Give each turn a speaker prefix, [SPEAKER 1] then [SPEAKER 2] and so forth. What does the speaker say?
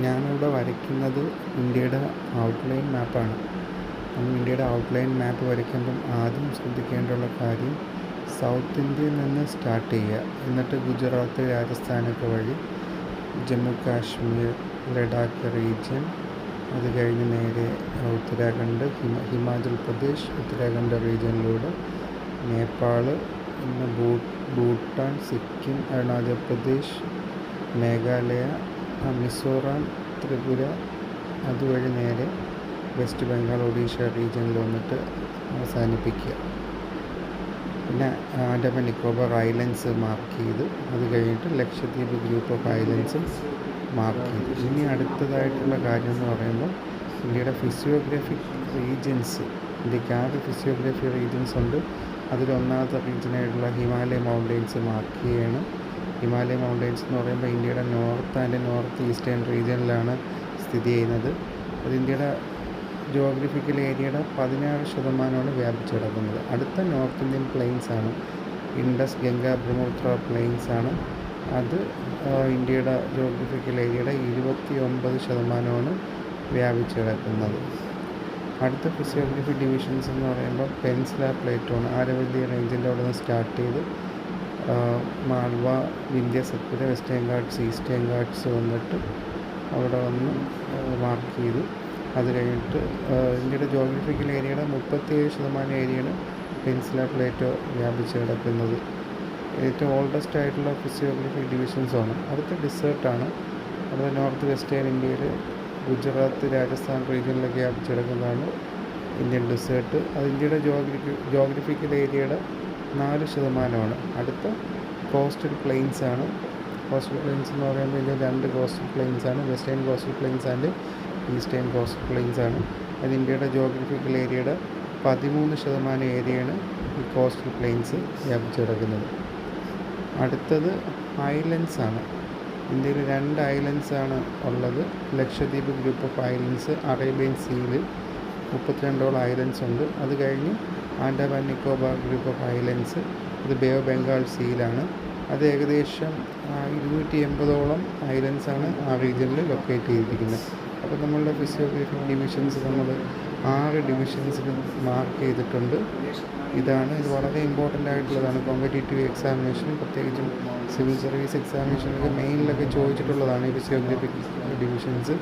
[SPEAKER 1] ഞാനിവിടെ വരയ്ക്കുന്നത് ഇന്ത്യയുടെ ഔട്ട്ലൈൻ മാപ്പാണ്. നമ്മൾ ഇന്ത്യയുടെ ഔട്ട്ലൈൻ മാപ്പ് വരയ്ക്കുമ്പം ആദ്യം ശ്രദ്ധിക്കേണ്ടുള്ള കാര്യം സൗത്ത് ഇന്ത്യയിൽ നിന്ന് സ്റ്റാർട്ട് ചെയ്യുക. എന്നിട്ട് ഗുജറാത്ത്, രാജസ്ഥാനൊക്കെ വഴി ജമ്മു കാശ്മീർ, ലഡാക്ക് റീജിയൻ, അത് കഴിഞ്ഞ് നേരെ ഉത്തരാഖണ്ഡ്, ഹിമാചൽ പ്രദേശ്, ഉത്തരാഖണ്ഡ് റീജിയനിലൂടെ നേപ്പാൾ, പിന്നെ ഭൂട്ടാൻ, സിക്കിം, അരുണാചൽ പ്രദേശ്, മേഘാലയ, മിസോറാം, ത്രിപുര, അതുവഴി നേരെ വെസ്റ്റ് ബംഗാൾ, ഒഡീഷ റീജിയനിൽ വന്നിട്ട് അവസാനിപ്പിക്കുക. പിന്നെ ആൻഡമാൻ നിക്കോബാർ ഐലൻഡ്സ് മാർക്ക് ചെയ്ത് അത് കഴിഞ്ഞിട്ട് ലക്ഷദ്വീപ് ഗ്രൂപ്പ് ഓഫ് ഐലൻഡ്സും മാർക്ക് ചെയ്തു. ഇനി അടുത്തതായിട്ടുള്ള കാര്യം എന്ന് പറയുമ്പോൾ ഇന്ത്യയുടെ ഫിസിയോഗ്രഫിക് റീജിയൻസ്, ഇന്ത്യക്ക് 6 ഫിസിയോഗ്രഫി റീജിയൻസ് ഉണ്ട്. അതിലൊന്നാമത്തെ റീജിയനായിട്ടുള്ള ഹിമാലയ മൗണ്ടെയ്ൻസ് മാർക്ക് ചെയ്യുകയാണ്. ഹിമാലയ മൗണ്ടെയ്ൻസ് എന്ന് പറയുമ്പോൾ ഇന്ത്യയുടെ നോർത്ത് ആൻഡ് നോർത്ത് ഈസ്റ്റേൺ റീജിയനിലാണ് സ്ഥിതി ചെയ്യുന്നത്. അത് ഇന്ത്യയുടെ ജിയോഗ്രഫിക്കൽ ഏരിയയുടെ 16% വ്യാപിച്ചു കിടക്കുന്നത്. അടുത്ത നോർത്ത് ഇന്ത്യൻ പ്ലെയിൻസ് ആണ്, ഇൻഡസ്, ഗംഗ, ബ്രഹ്മപുത്ര പ്ലെയിൻസ് ആണ്. അത് ഇന്ത്യയുടെ ജിയോഗ്രഫിക്കൽ ഏരിയയുടെ 29% വ്യാപിച്ചു കിടക്കുന്നത്. അടുത്ത ഫിസിയോഗ്രഫി ഡിവിഷൻസ് എന്ന് പറയുമ്പോൾ പെൻസിലാർ പ്ലേറ്റോ ആണ്. ആരവല്ലി റേഞ്ചിൻ്റെ അവിടെ നിന്ന് സ്റ്റാർട്ട് ചെയ്ത് മാൾവ, വിന്ധ്യ, സത്പുര, വെസ്റ്റേൺ ഗാട്സ്, ഈസ്റ്റേൺ ഗാട്സ് വന്നിട്ട് അവിടെ വന്ന് മാർക്ക് ചെയ്തു. അത് കഴിഞ്ഞിട്ട് ഇന്ത്യയുടെ ജിയോഗ്രഫിക്കൽ ഏരിയയുടെ 37% ഏരിയയാണ് പെൻസിലാർ പ്ലേറ്റോ വ്യാപിച്ച് കിടക്കുന്നത്. ഏറ്റവും ഓൾഡസ്റ്റ് ആയിട്ടുള്ള ഫിസിയോഗ്രഫി ഡിവിഷൻസാണ്. അടുത്ത ഡിസേർട്ടാണ്. അവിടെ നോർത്ത് വെസ്റ്റേൺ ഇന്ത്യയിൽ ഗുജറാത്ത്, രാജസ്ഥാൻ റീജിയനിലൊക്കെ വ്യാപിച്ച് കിടക്കുന്നതാണ് ഇന്ത്യൻ ഡിസേർട്ട്. അത് ഇന്ത്യയുടെ ജിയോഗ്രഫിക്കൽ ഏരിയയുടെ 4%. അടുത്ത കോസ്റ്റൽ പ്ലെയിൻസ് ആണ്. കോസ്റ്റൽ പ്ലെയിൻസ് എന്ന് പറയുമ്പോൾ ഇതിൽ 2 കോസ്റ്റൽ പ്ലെയിൻസ് ആണ്, western coastal planes and eastern coastal planes ആണ്. അത് ഇന്ത്യയുടെ ജിയോഗ്രഫിക്കൽ ഏരിയയുടെ 13% ഏരിയയാണ് ഈ കോസ്റ്റൽ പ്ലെയിൻസ് വ്യാപിച്ച് കിടക്കുന്നത്. അടുത്തത് ഐലൻഡ്സ് ആണ്. ഇന്ത്യയിൽ 2 ഐലൻഡ്സ് ആണ് ഉള്ളത്. Lakshadweep group of islands, Arabian സീയിൽ 32 ഐലൻഡ്സ് ഉണ്ട്. അത് കഴിഞ്ഞ് Andaman Nicobar group of islands, ഇത് ബേ ഓഫ് ബംഗാൾ സീയിലാണ്. അത് ഏകദേശം 280 ഐലൻഡ്സ് ആണ് ആ റീജിയനിൽ ലൊക്കേറ്റ് ചെയ്തിരിക്കുന്നത്. അപ്പോൾ നമ്മളുടെ ഫിസിയോഗ്രഫിക് ഡിവിഷൻസ് നമ്മൾ 6 ഡിവിഷൻസിൽ മാർക്ക് ചെയ്തിട്ടുണ്ട്. ഇത് വളരെ ഇമ്പോർട്ടൻ്റ് ആയിട്ടുള്ളതാണ്. കോമ്പറ്റേറ്റീവ് എക്സാമിനേഷൻ, പ്രത്യേകിച്ചും സിവിൽ സർവീസ് എക്സാമിനേഷനൊക്കെ മെയിനിലൊക്കെ ചോദിച്ചിട്ടുള്ളതാണ് ഈ ഫിസിയോഗ്രഫിക് ഡിവിഷൻസ്